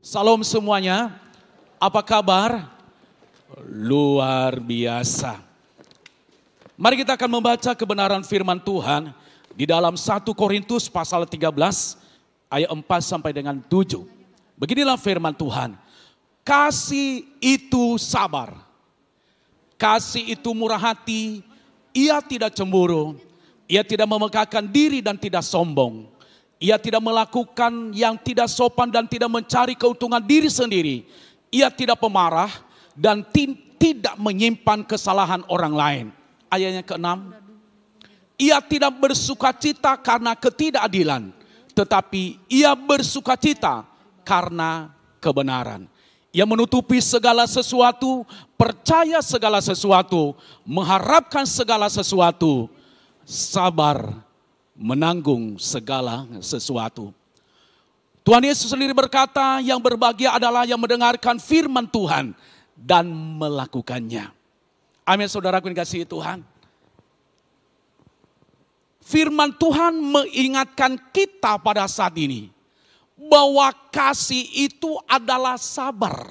Salam semuanya, apa kabar? Luar biasa. Mari kita akan membaca kebenaran firman Tuhan di dalam 1 Korintus pasal 13 ayat 4 sampai dengan 7. Beginilah firman Tuhan. Kasih itu sabar. Kasih itu murah hati. Ia tidak cemburu. Ia tidak memegahkan diri dan tidak sombong. Ia tidak melakukan yang tidak sopan dan tidak mencari keuntungan diri sendiri. Ia tidak pemarah dan tidak menyimpan kesalahan orang lain. Ayatnya ke-6. Ia tidak bersukacita karena ketidakadilan, tetapi ia bersukacita karena kebenaran. Ia menutupi segala sesuatu, percaya segala sesuatu, mengharapkan segala sesuatu, sabar menanggung segala sesuatu. Tuhan Yesus sendiri berkata, yang berbahagia adalah yang mendengarkan firman Tuhan dan melakukannya. Amin, saudaraku yang dikasihi Tuhan. Firman Tuhan mengingatkan kita pada saat ini bahwa kasih itu adalah sabar.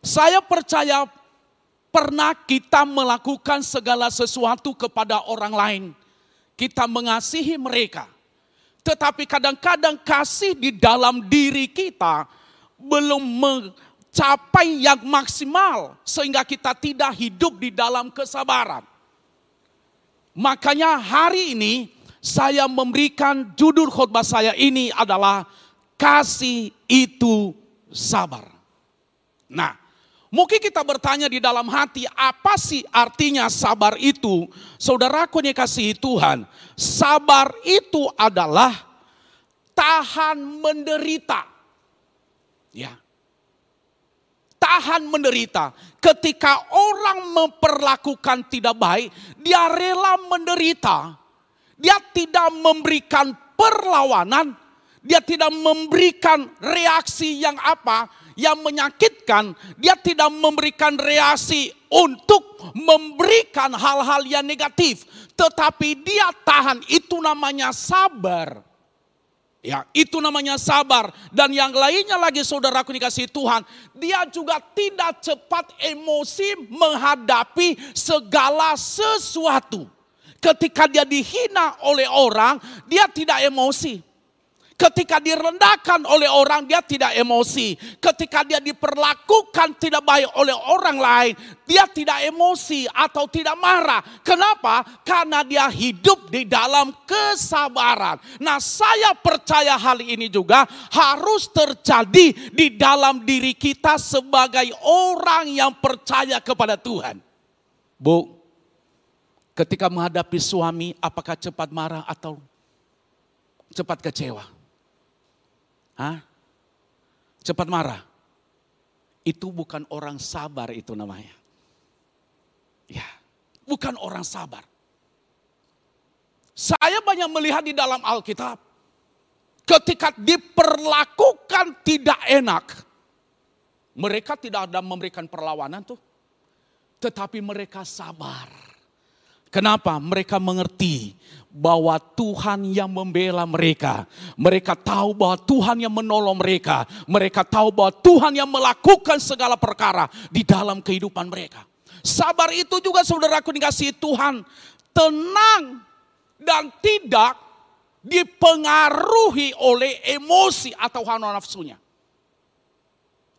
Saya percaya pernah kita melakukan segala sesuatu kepada orang lain. Kita mengasihi mereka. Tetapi kadang-kadang kasih di dalam diri kita belum mencapai yang maksimal. Sehingga kita tidak hidup di dalam kesabaran. Makanya hari ini saya memberikan judul khotbah saya ini adalah kasih itu sabar. Nah, mungkin kita bertanya di dalam hati, apa sih artinya sabar itu? Saudaraku yang dikasihi Tuhan, sabar itu adalah tahan menderita. Ya. Tahan menderita. Ketika orang memperlakukan tidak baik, dia rela menderita. Dia tidak memberikan perlawanan, dia tidak memberikan reaksi yang yang menyakitkan, dia tidak memberikan reaksi untuk memberikan hal-hal yang negatif. Tetapi dia tahan, itu namanya sabar. Ya, itu namanya sabar. Dan yang lainnya lagi saudaraku dikasihi Tuhan, dia juga tidak cepat emosi menghadapi segala sesuatu. Ketika dia dihina oleh orang, dia tidak emosi. Ketika direndahkan oleh orang, dia tidak emosi. Ketika dia diperlakukan tidak baik oleh orang lain, dia tidak emosi atau tidak marah. Kenapa? Karena dia hidup di dalam kesabaran. Nah, saya percaya hal ini juga harus terjadi di dalam diri kita sebagai orang yang percaya kepada Tuhan. Bu, ketika menghadapi suami, apakah cepat marah atau cepat kecewa? Cepat marah. Itu bukan orang sabar itu namanya. Ya, bukan orang sabar. Saya banyak melihat di dalam Alkitab. Ketika diperlakukan tidak enak. Mereka tidak ada memberikan perlawanan tuh. Tetapi mereka sabar. Kenapa? Mereka mengerti bahwa Tuhan yang membela mereka. Mereka tahu bahwa Tuhan yang menolong mereka. Mereka tahu bahwa Tuhan yang melakukan segala perkara di dalam kehidupan mereka. Sabar itu juga saudaraku dikasihi Tuhan. Tenang dan tidak dipengaruhi oleh emosi atau hawa nafsunya.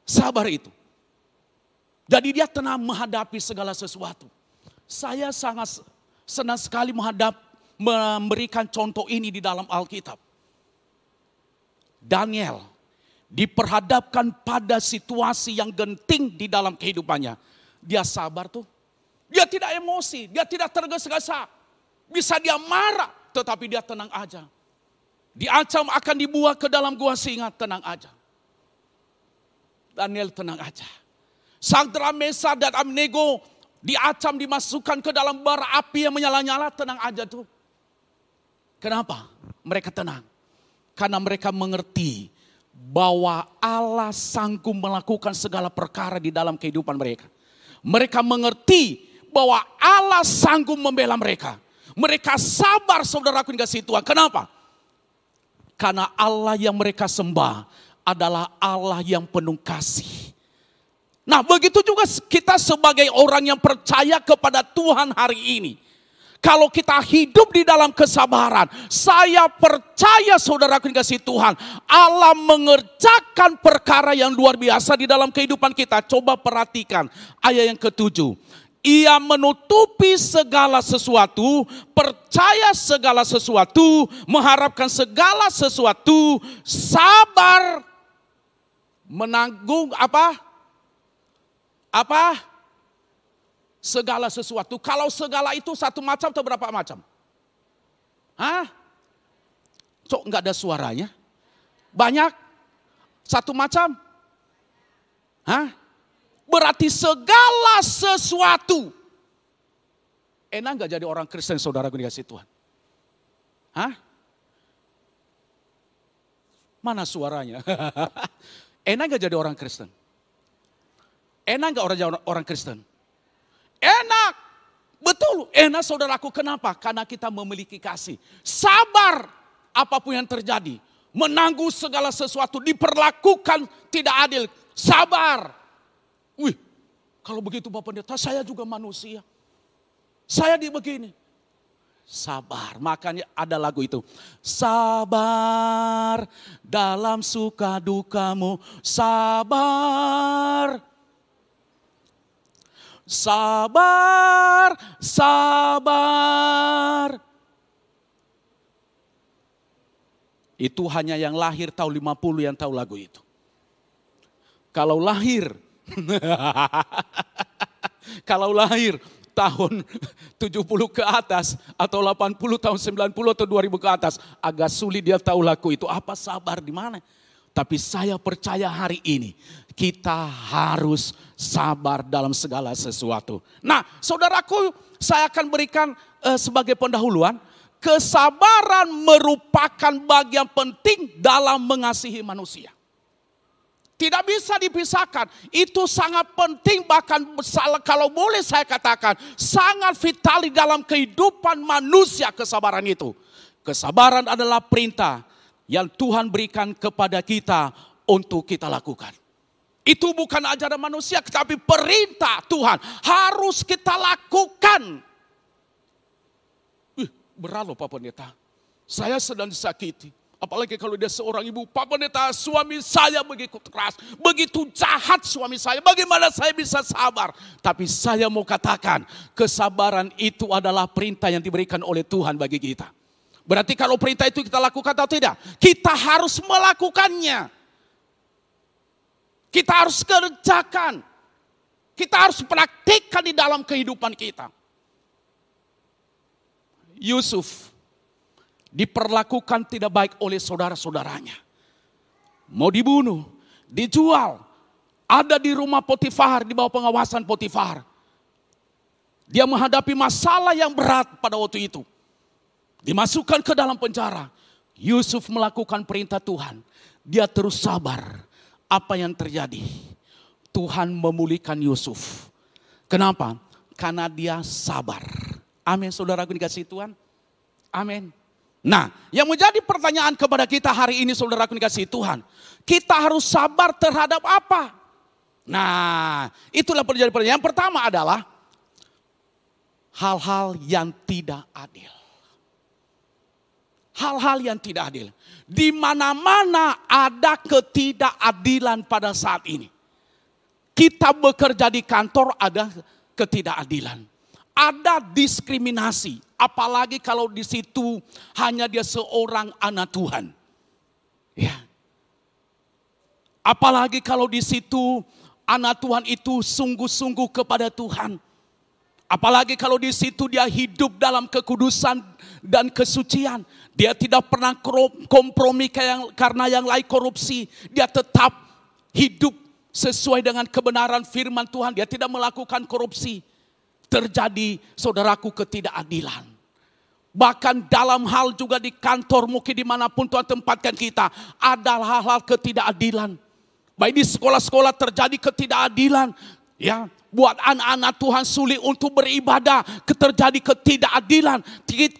Sabar itu. Jadi dia tenang menghadapi segala sesuatu. Saya sangat senang sekali memberikan contoh ini di dalam Alkitab. Daniel diperhadapkan pada situasi yang genting di dalam kehidupannya. Dia sabar tuh. Dia tidak emosi, dia tidak tergesa-gesa. Bisa dia marah, tetapi dia tenang aja. Diancam akan dibuang ke dalam gua singa, tenang aja. Daniel tenang aja. Sadrak, Mesak dan Abednego diancam dimasukkan ke dalam bara api yang menyala-nyala, tenang aja tuh. Kenapa? Mereka tenang. Karena mereka mengerti bahwa Allah sanggup melakukan segala perkara di dalam kehidupan mereka. Mereka mengerti bahwa Allah sanggup membela mereka. Mereka sabar saudaraku yang dikasihi Tuhan. Kenapa? Karena Allah yang mereka sembah adalah Allah yang penuh kasih. Nah, begitu juga kita sebagai orang yang percaya kepada Tuhan hari ini. Kalau kita hidup di dalam kesabaran, saya percaya saudaraku dikasih Tuhan, Allah mengerjakan perkara yang luar biasa di dalam kehidupan kita. Coba perhatikan ayat yang ke-7. Ia menutupi segala sesuatu, percaya segala sesuatu, mengharapkan segala sesuatu, sabar, menanggung apa? Segala sesuatu. Kalau segala itu satu macam atau berapa macam? Hah? Kok nggak ada suaranya? Banyak? Satu macam? Hah? Berarti segala sesuatu. Enak nggak jadi orang Kristen, saudaraku dikasih Tuhan? Hah? Mana suaranya? Enak nggak jadi orang Kristen? Enak nggak orang Kristen? Enak, betul, enak saudaraku. Kenapa? Karena kita memiliki kasih. Sabar apapun yang terjadi. Menanggung segala sesuatu, diperlakukan tidak adil. Sabar. Wih, kalau begitu Bapak Pendeta, saya juga manusia. Saya begini. Sabar, makanya ada lagu itu. Sabar dalam suka dukamu, sabar. Sabar, sabar. Itu hanya yang lahir tahun 50 yang tahu lagu itu. Kalau lahir, tahun 70 ke atas atau 80 tahun 90 atau 2000 ke atas, agak sulit dia tahu lagu itu. Apa sabar di mana? Tapi saya percaya hari ini kita harus sabar dalam segala sesuatu. Nah, saudaraku, saya akan berikan sebagai pendahuluan, kesabaran merupakan bagian penting dalam mengasihi manusia. Tidak bisa dipisahkan, itu sangat penting, bahkan kalau boleh saya katakan sangat vital di dalam kehidupan manusia kesabaran itu. Kesabaran adalah perintah yang Tuhan berikan kepada kita untuk kita lakukan. Itu bukan ajaran manusia, tetapi perintah Tuhan harus kita lakukan. Berat loh Pak Pendeta, saya sedang disakiti. Apalagi kalau dia seorang ibu, Pak Pendeta, suami saya begitu keras, begitu jahat suami saya, bagaimana saya bisa sabar? Tapi saya mau katakan, kesabaran itu adalah perintah yang diberikan oleh Tuhan bagi kita. Berarti kalau perintah itu kita lakukan atau tidak? Kita harus melakukannya. Kita harus kerjakan. Kita harus praktikkan di dalam kehidupan kita. Yusuf diperlakukan tidak baik oleh saudara-saudaranya. Mau dibunuh, dijual, ada di rumah Potifar, di bawah pengawasan Potifar. Dia menghadapi masalah yang berat pada waktu itu. Dimasukkan ke dalam penjara. Yusuf melakukan perintah Tuhan. Dia terus sabar. Apa yang terjadi? Tuhan memulihkan Yusuf. Kenapa? Karena dia sabar. Amin, saudaraku dikasih Tuhan. Amin. Nah, yang menjadi pertanyaan kepada kita hari ini, saudaraku dikasih Tuhan, kita harus sabar terhadap apa? Nah, itulah pertanyaan. Yang pertama adalah hal-hal yang tidak adil. Hal-hal yang tidak adil. Di mana-mana ada ketidakadilan pada saat ini. Kita bekerja di kantor, ada ketidakadilan. Ada diskriminasi. Apalagi kalau di situ hanya dia seorang anak Tuhan. Ya. Apalagi kalau di situ anak Tuhan itu sungguh-sungguh kepada Tuhan. Apalagi kalau di situ dia hidup dalam kekudusan dan kesucian. Dia tidak pernah kompromi karena yang lain korupsi. Dia tetap hidup sesuai dengan kebenaran firman Tuhan. Dia tidak melakukan korupsi. Terjadi, saudaraku, ketidakadilan. Bahkan dalam hal juga di kantor, mungkin dimanapun Tuhan tempatkan kita, ada hal-hal ketidakadilan. Baik di sekolah-sekolah terjadi ketidakadilan. Ya, buat anak-anak Tuhan sulit untuk beribadah, terjadi ketidakadilan.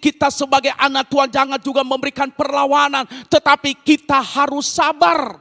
Kita sebagai anak Tuhan jangan juga memberikan perlawanan, tetapi kita harus sabar.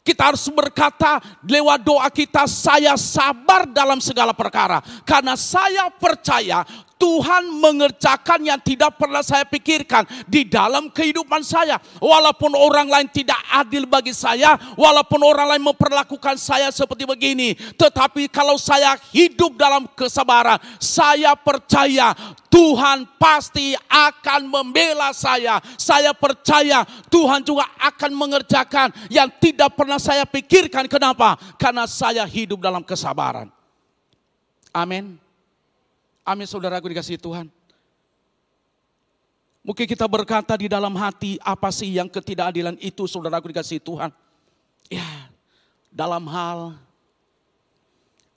Kita harus berkata lewat doa kita, saya sabar dalam segala perkara. Karena saya percaya Tuhan mengerjakan yang tidak pernah saya pikirkan di dalam kehidupan saya. Walaupun orang lain tidak adil bagi saya, walaupun orang lain memperlakukan saya seperti begini. Tetapi kalau saya hidup dalam kesabaran, saya percaya Tuhan pasti akan membela saya. Saya percaya Tuhan juga akan mengerjakan yang tidak pernah saya pikirkan. Kenapa? Karena saya hidup dalam kesabaran. Amin. Amin, saudaraku dikasihi Tuhan. Mungkin kita berkata di dalam hati, apa sih yang ketidakadilan itu, saudaraku dikasihi Tuhan? Ya, dalam hal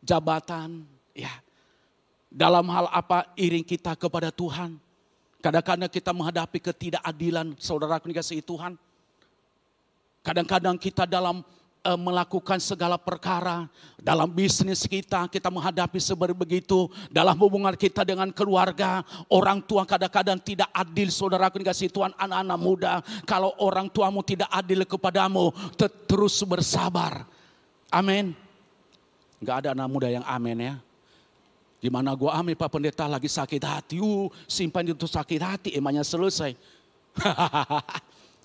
jabatan, ya, dalam hal apa iring kita kepada Tuhan. Kadang-kadang kita menghadapi ketidakadilan, saudaraku dikasihi Tuhan. Kadang-kadang kita dalam melakukan segala perkara. Dalam bisnis kita menghadapi seperti begitu. Dalam hubungan kita dengan keluarga. Orang tua kadang-kadang tidak adil, saudaraku dikasihi Tuhan, anak-anak muda. Kalau orang tuamu tidak adil kepadamu, terus bersabar. Amin. Gak ada anak muda yang amin ya. Gimana gua amin Pak Pendeta lagi sakit hati. Simpan itu sakit hati, emangnya selesai.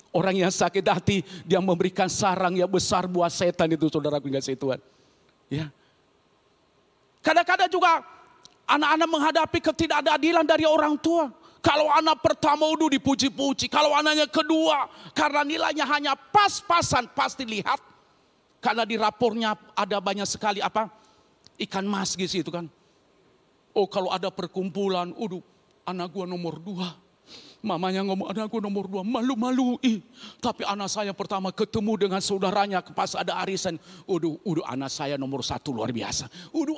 Orang yang sakit hati, dia memberikan sarang yang besar buat setan itu, saudara kasih Tuhan. Ya. Kadang-kadang juga anak-anak menghadapi ketidakadilan dari orang tua. Kalau anak pertama udah dipuji-puji, kalau anaknya kedua karena nilainya hanya pas-pasan, pasti lihat. Karena di rapornya ada banyak sekali ikan mas di situ kan. Oh kalau ada perkumpulan, anak gua nomor 2. Mamanya ngomong anak gua nomor 2, malu-malu. Tapi anak saya pertama ketemu dengan saudaranya pas ada arisan. Anak saya nomor 1 luar biasa.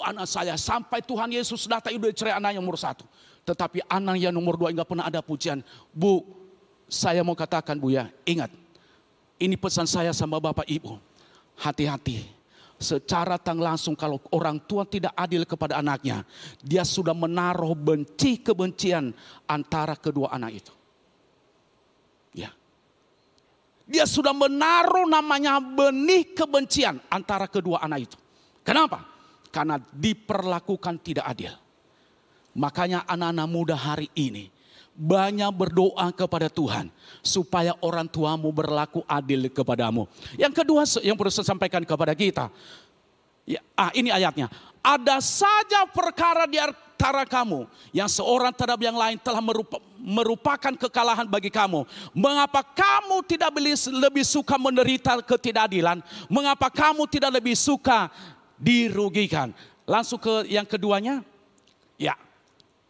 Anak saya sampai Tuhan Yesus datang udah cerai anak yang nomor 1. Tetapi anak yang nomor 2 enggak pernah ada pujian. Bu, saya mau katakan Bu ya, ingat. Ini pesan saya sama Bapak Ibu. Hati-hati. Secara tak langsung kalau orang tua tidak adil kepada anaknya, dia sudah menaruh kebencian antara kedua anak itu. Ya. Dia sudah menaruh namanya benih kebencian antara kedua anak itu. Kenapa? Karena diperlakukan tidak adil. Makanya anak-anak muda hari ini banyak berdoa kepada Tuhan supaya orang tuamu berlaku adil kepadamu. Yang kedua yang perlu saya sampaikan kepada kita. Ya, ini ayatnya. Ada saja perkara di antara kamu yang seorang terhadap yang lain telah merupakan kekalahan bagi kamu. Mengapa kamu tidak lebih suka menderita ketidakadilan? Mengapa kamu tidak lebih suka dirugikan? Langsung ke yang keduanya. Ya,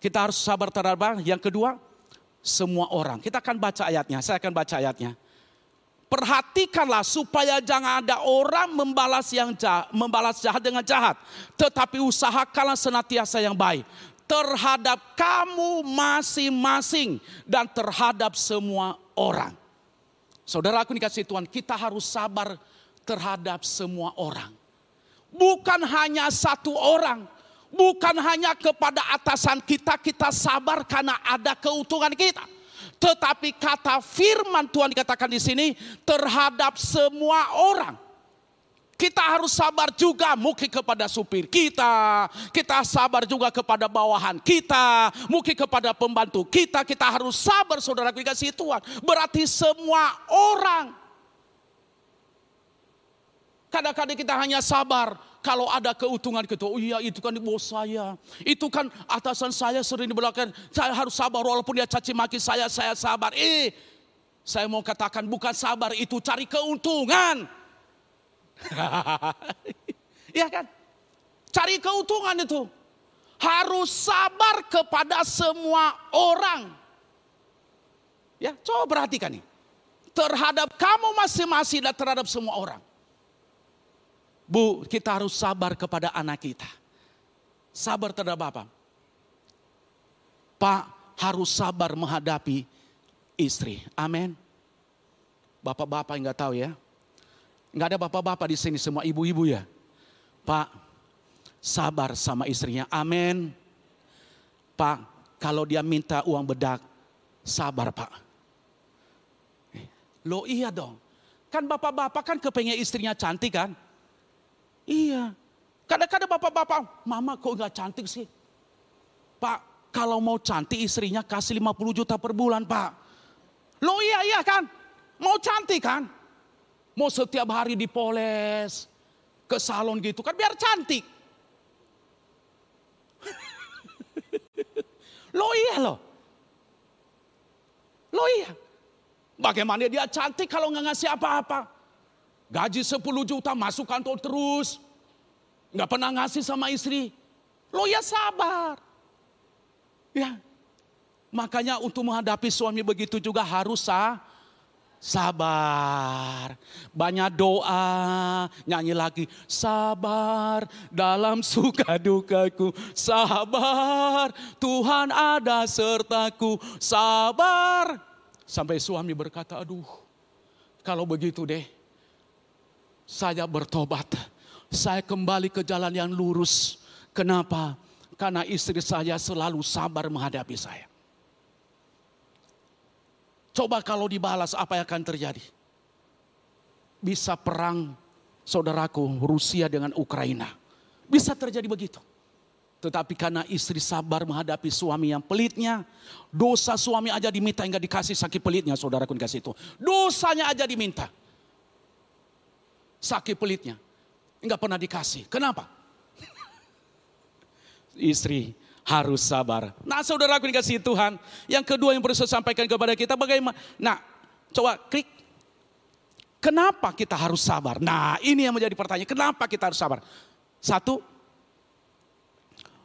kita harus sabar terhadap yang kedua. Semua orang. Kita akan baca ayatnya. Saya akan baca ayatnya. Perhatikanlah supaya jangan ada orang membalas jahat dengan jahat. Tetapi usahakanlah senantiasa yang baik. Terhadap kamu masing-masing. Dan terhadap semua orang. Saudaraku dikasihi Tuhan, kita harus sabar terhadap semua orang. Bukan hanya satu orang. Bukan hanya kepada atasan kita sabar karena ada keuntungan kita. Tetapi kata firman Tuhan dikatakan di sini terhadap semua orang. Kita harus sabar juga mungkin kepada supir kita. Kita sabar juga kepada bawahan kita. Mungkin kepada pembantu kita. Kita harus sabar saudara dikasihi Tuhan. Berarti semua orang. Kadang-kadang kita hanya sabar kalau ada keuntungan gitu. Oh iya itu kan bos saya. Itu kan atasan saya sering di belakang. Saya harus sabar walaupun dia caci maki saya sabar. Saya mau katakan bukan sabar itu cari keuntungan. Iya kan? Cari keuntungan itu. Harus sabar kepada semua orang. Ya, coba perhatikan nih. Terhadap kamu masing-masing dan terhadap semua orang. Bu, kita harus sabar kepada anak kita. Sabar terhadap apa? Pak, harus sabar menghadapi istri. Amin. Bapak-bapak enggak tahu ya. Enggak ada bapak-bapak di sini, semua ibu-ibu ya. Pak, sabar sama istrinya. Amin. Pak, kalau dia minta uang bedak, sabar Pak. Loh iya dong. Kan bapak-bapak kan kepengen istrinya cantik kan? Iya. Kadang-kadang bapak-bapak, mama kok gak cantik sih? Pak, kalau mau cantik istrinya kasih 50 juta per bulan, Pak. Loh iya kan? Mau cantik kan? Mau setiap hari dipoles ke salon gitu kan biar cantik. Loh iya loh. Loh iya. Bagaimana dia cantik kalau nggak ngasih apa-apa? Gaji 10 juta masuk kantor terus. Nggak pernah ngasih sama istri. Lo ya sabar. Ya. Makanya untuk menghadapi suami begitu juga harus sabar. Banyak doa. Nyanyi lagi. Sabar dalam suka dukaku. Sabar Tuhan ada sertaku. Sabar. Sampai suami berkata, aduh kalau begitu deh. Saya bertobat. Saya kembali ke jalan yang lurus. Kenapa? Karena istri saya selalu sabar menghadapi saya. Coba kalau dibalas apa yang akan terjadi? Bisa perang saudaraku Rusia dengan Ukraina. Bisa terjadi begitu. Tetapi karena istri sabar menghadapi suami yang pelitnya. Dosa suami aja diminta hingga dikasih sakit pelitnya saudaraku dikasih itu. Dosanya aja diminta. Sakit pelitnya. Enggak pernah dikasih. Kenapa? Istri harus sabar. Nah saudaraku dikasih Tuhan. Yang kedua yang perlu saya sampaikan kepada kita bagaimana. Nah coba klik. Kenapa kita harus sabar? Nah ini yang menjadi pertanyaan. Kenapa kita harus sabar? Satu.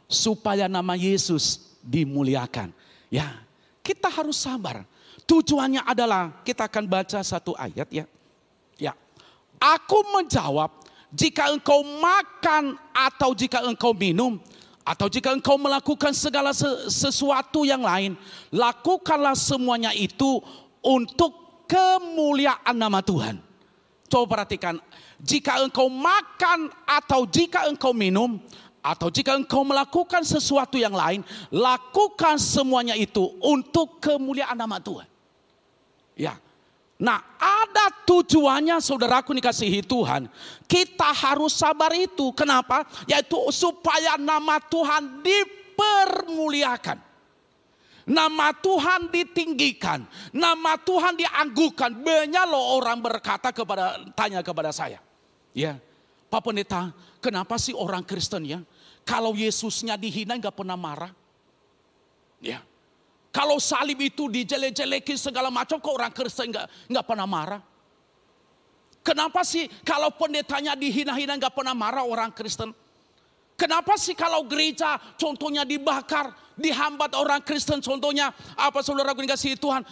Supaya nama Yesus dimuliakan. Ya, kita harus sabar. Tujuannya adalah kita akan baca satu ayat ya. Ya. Aku menjawab, jika engkau makan atau jika engkau minum atau jika engkau melakukan segala sesuatu yang lain, lakukanlah semuanya itu untuk kemuliaan nama Tuhan. Coba perhatikan, jika engkau makan atau jika engkau minum atau jika engkau melakukan sesuatu yang lain, lakukan semuanya itu untuk kemuliaan nama Tuhan. Ya. Nah, ada tujuannya saudaraku dikasihi Tuhan. Kita harus sabar itu. Kenapa? Yaitu supaya nama Tuhan dipermuliakan. Nama Tuhan ditinggikan. Nama Tuhan dianggukan. Banyak loh orang tanya kepada saya. Ya, Pak Pendeta, kenapa sih orang Kristen ya? Kalau Yesusnya dihina nggak pernah marah. Ya. Kalau salib itu dijelek-jelekin segala macam kok orang Kristen nggak pernah marah. Kenapa sih kalau pendetanya dihina-hina nggak pernah marah orang Kristen? Kenapa sih kalau gereja contohnya dibakar, dihambat orang Kristen contohnya apa saudara dikasih Tuhan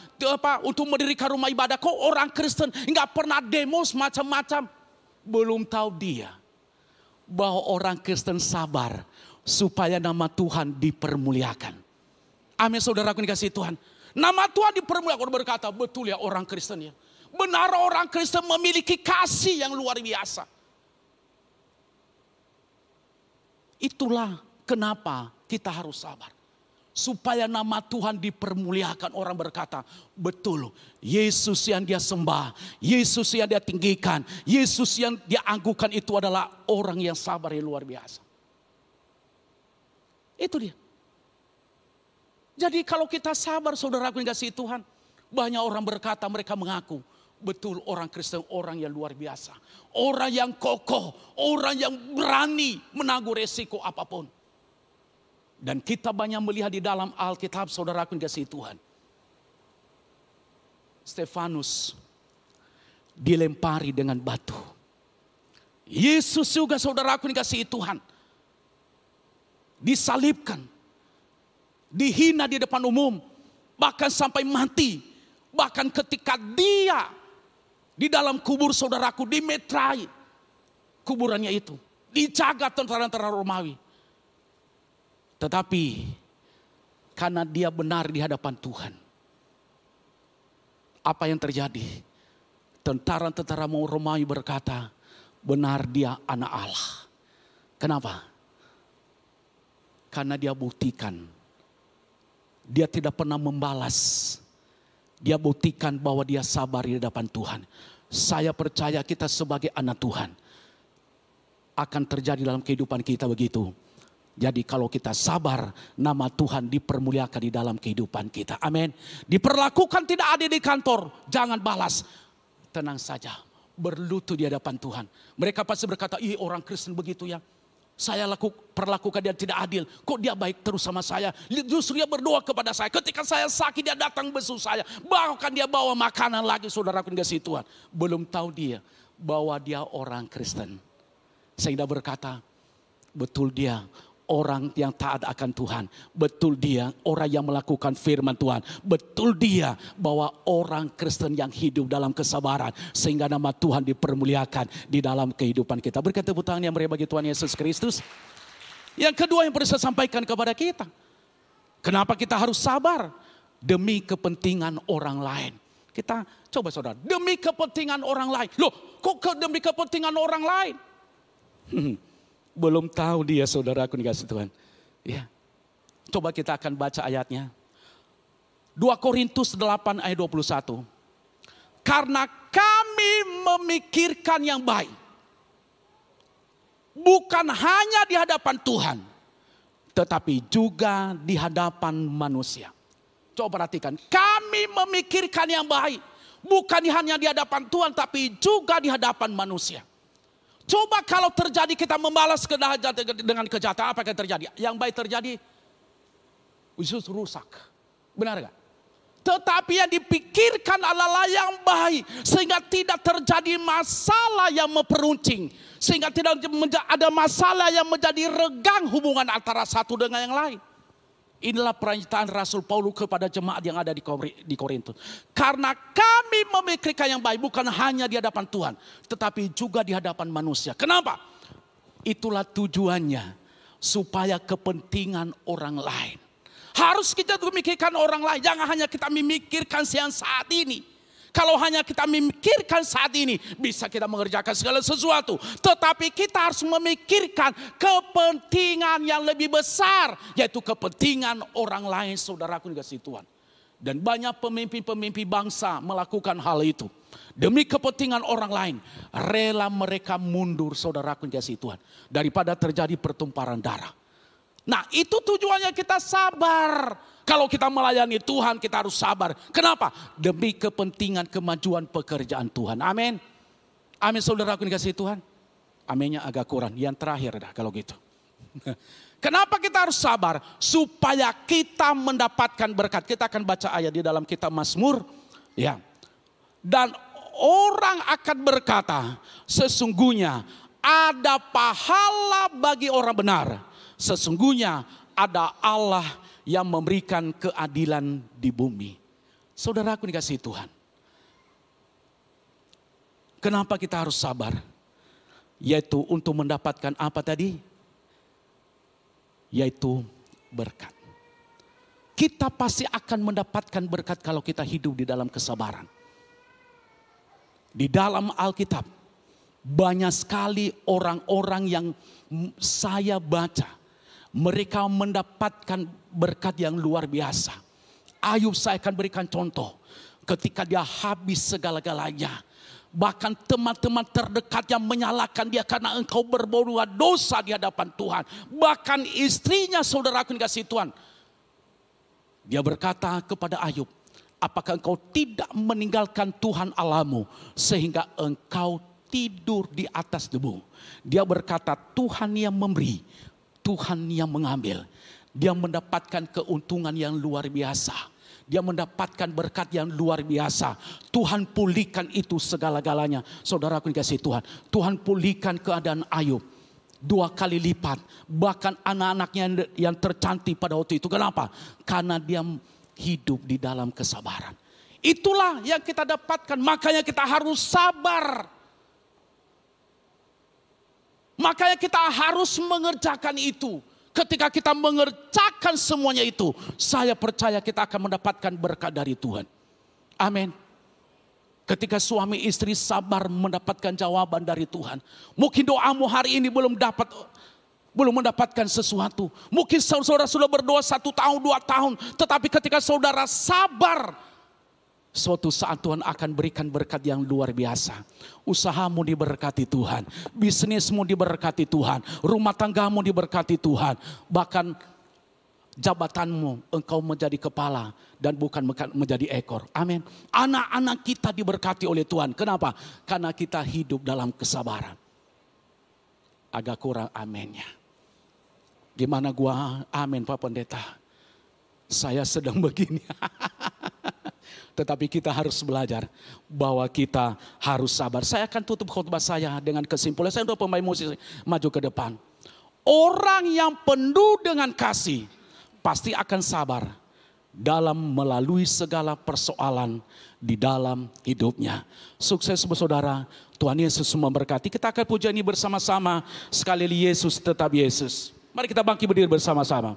untuk mendirikan rumah ibadah kok orang Kristen nggak pernah demo macam-macam? Belum tahu dia bahwa orang Kristen sabar supaya nama Tuhan dipermuliakan. Amin saudaraku dikasih Tuhan. Nama Tuhan dipermuliakan. Berkata betul ya orang Kristen ya. Benar orang Kristen memiliki kasih yang luar biasa. Itulah kenapa kita harus sabar. Supaya nama Tuhan dipermuliakan. Orang berkata betul Yesus yang dia sembah, Yesus yang dia tinggikan, Yesus yang dia anggukan itu adalah orang yang sabar yang luar biasa. Itu dia. Jadi kalau kita sabar saudaraku yang kasih Tuhan, banyak orang berkata mereka mengaku betul orang Kristen orang yang luar biasa, orang yang kokoh, orang yang berani menanggung resiko apapun. Dan kita banyak melihat di dalam Alkitab saudaraku dikasihi Tuhan. Stefanus dilempari dengan batu. Yesus juga saudaraku dikasihi Tuhan. Disalibkan. Dihina di depan umum. Bahkan sampai mati. Bahkan ketika dia di dalam kubur saudaraku dimetrai. Kuburannya itu. Dijaga tentara-tentara Romawi. Tetapi karena dia benar di hadapan Tuhan. Apa yang terjadi? Tentara-tentara Romawi berkata, benar dia anak Allah. Kenapa? Karena dia buktikan. Dia tidak pernah membalas. Dia buktikan bahwa dia sabar di hadapan Tuhan. Saya percaya kita sebagai anak Tuhan akan terjadi dalam kehidupan kita begitu. Jadi kalau kita sabar, nama Tuhan dipermuliakan di dalam kehidupan kita. Amin. Diperlakukan tidak adil di kantor, jangan balas. Tenang saja, berlutut di hadapan Tuhan. Mereka pasti berkata, ih orang Kristen begitu ya. Saya perlakukan dia tidak adil. Kok dia baik terus sama saya? Justru dia berdoa kepada saya. Ketika saya sakit dia datang besu saya. Bahkan dia bawa makanan lagi, saudaraku kasih Tuhan. Belum tahu dia bahwa dia orang Kristen. Sehingga berkata, betul dia orang yang taat akan Tuhan. Betul dia orang yang melakukan firman Tuhan. Betul dia bahwa orang Kristen yang hidup dalam kesabaran. Sehingga nama Tuhan dipermuliakan di dalam kehidupan kita. Berikan tepuk tangan yang meriah bagi Tuhan Yesus Kristus. Yang kedua yang perlu saya sampaikan kepada kita. Kenapa kita harus sabar? Demi kepentingan orang lain. Kita coba saudara, demi kepentingan orang lain. Loh, kok demi kepentingan orang lain? Belum tahu dia saudaraku dikasih Tuhan. Ya. Coba kita akan baca ayatnya. 2 Korintus 8 ayat 21. Karena kami memikirkan yang baik. Bukan hanya di hadapan Tuhan. Tetapi juga di hadapan manusia. Coba perhatikan. Kami memikirkan yang baik. Bukan hanya di hadapan Tuhan tapi juga di hadapan manusia. Coba kalau terjadi kita membalas dengan kejahatan, apa yang terjadi? Yang baik terjadi, justru rusak. Benar gak? Tetapi yang dipikirkan adalah yang baik. Sehingga tidak terjadi masalah yang memperuncing. Sehingga tidak ada masalah yang menjadi regang hubungan antara satu dengan yang lain. Inilah pernyataan Rasul Paulus kepada jemaat yang ada di Korintus. Karena kami memikirkan yang baik bukan hanya di hadapan Tuhan. Tetapi juga di hadapan manusia. Kenapa? Itulah tujuannya. Supaya kepentingan orang lain. Harus kita memikirkan orang lain. Jangan hanya kita memikirkan yang saat ini. Kalau hanya kita memikirkan saat ini, bisa kita mengerjakan segala sesuatu. Tetapi kita harus memikirkan kepentingan yang lebih besar. Yaitu kepentingan orang lain, saudaraku dikasih Tuhan. Dan banyak pemimpin-pemimpin bangsa melakukan hal itu. Demi kepentingan orang lain, rela mereka mundur, saudaraku dikasih Tuhan. Daripada terjadi pertumpahan darah. Nah itu tujuannya kita sabar. Kalau kita melayani Tuhan kita harus sabar. Kenapa? Demi kepentingan kemajuan pekerjaan Tuhan. Amin. Amin saudaraku dikasih Tuhan. Aminnya agak kurang. Yang terakhir dah kalau gitu. Kenapa kita harus sabar? Supaya kita mendapatkan berkat. Kita akan baca ayat di dalam kitab Mazmur. Ya. Dan orang akan berkata, sesungguhnya ada pahala bagi orang benar. Sesungguhnya ada Allah yang memberikan keadilan di bumi. Saudaraku dikasih Tuhan. Kenapa kita harus sabar? Yaitu untuk mendapatkan apa tadi? Yaitu berkat. Kita pasti akan mendapatkan berkat kalau kita hidup di dalam kesabaran. Di dalam Alkitab banyak sekali orang-orang yang saya baca. Mereka mendapatkan berkat yang luar biasa. Ayub saya akan berikan contoh. Ketika dia habis segala-galanya. Bahkan teman-teman terdekatnya menyalahkan dia karena engkau berbuat dosa di hadapan Tuhan. Bahkan istrinya saudaraku dikasih Tuhan. Dia berkata kepada Ayub. Apakah engkau tidak meninggalkan Tuhan Allahmu sehingga engkau tidur di atas debu? Dia berkata Tuhan yang memberi. Tuhan yang mengambil. Dia mendapatkan keuntungan yang luar biasa. Dia mendapatkan berkat yang luar biasa. Tuhan pulihkan itu segala-galanya. Saudaraku dikasih Tuhan. Tuhan pulihkan keadaan Ayub. 2 kali lipat. Bahkan anak-anaknya yang tercantik pada waktu itu. Kenapa? Karena dia hidup di dalam kesabaran. Itulah yang kita dapatkan. Makanya kita harus sabar. Makanya kita harus mengerjakan itu. Ketika kita mengerjakan semuanya itu, saya percaya kita akan mendapatkan berkat dari Tuhan. Amin. Ketika suami istri sabar mendapatkan jawaban dari Tuhan. Mungkin doamu hari ini belum mendapatkan sesuatu. Mungkin saudara sudah berdoa 1 tahun, 2 tahun. Tetapi ketika saudara sabar, Suatu saat Tuhan akan berikan berkat yang luar biasa. Usahamu diberkati Tuhan. Bisnismu diberkati Tuhan. Rumah tanggamu diberkati Tuhan. Bahkan jabatanmu, engkau menjadi kepala dan bukan menjadi ekor. Amin. Anak-anak kita diberkati oleh Tuhan. Kenapa? Karena kita hidup dalam kesabaran. Agak kurang aminnya. Gimana gua amin Pak Pendeta? Saya sedang begini. Tetapi kita harus belajar bahwa kita harus sabar. Saya akan tutup khotbah saya dengan kesimpulan. Saya untuk pemain musik maju ke depan. Orang yang penuh dengan kasih pasti akan sabar dalam melalui segala persoalan di dalam hidupnya. Sukses saudara. Tuhan Yesus memberkati. Kita akan puja ini bersama-sama. Sekali lagi Yesus tetap Yesus. Mari kita bangkit berdiri bersama-sama.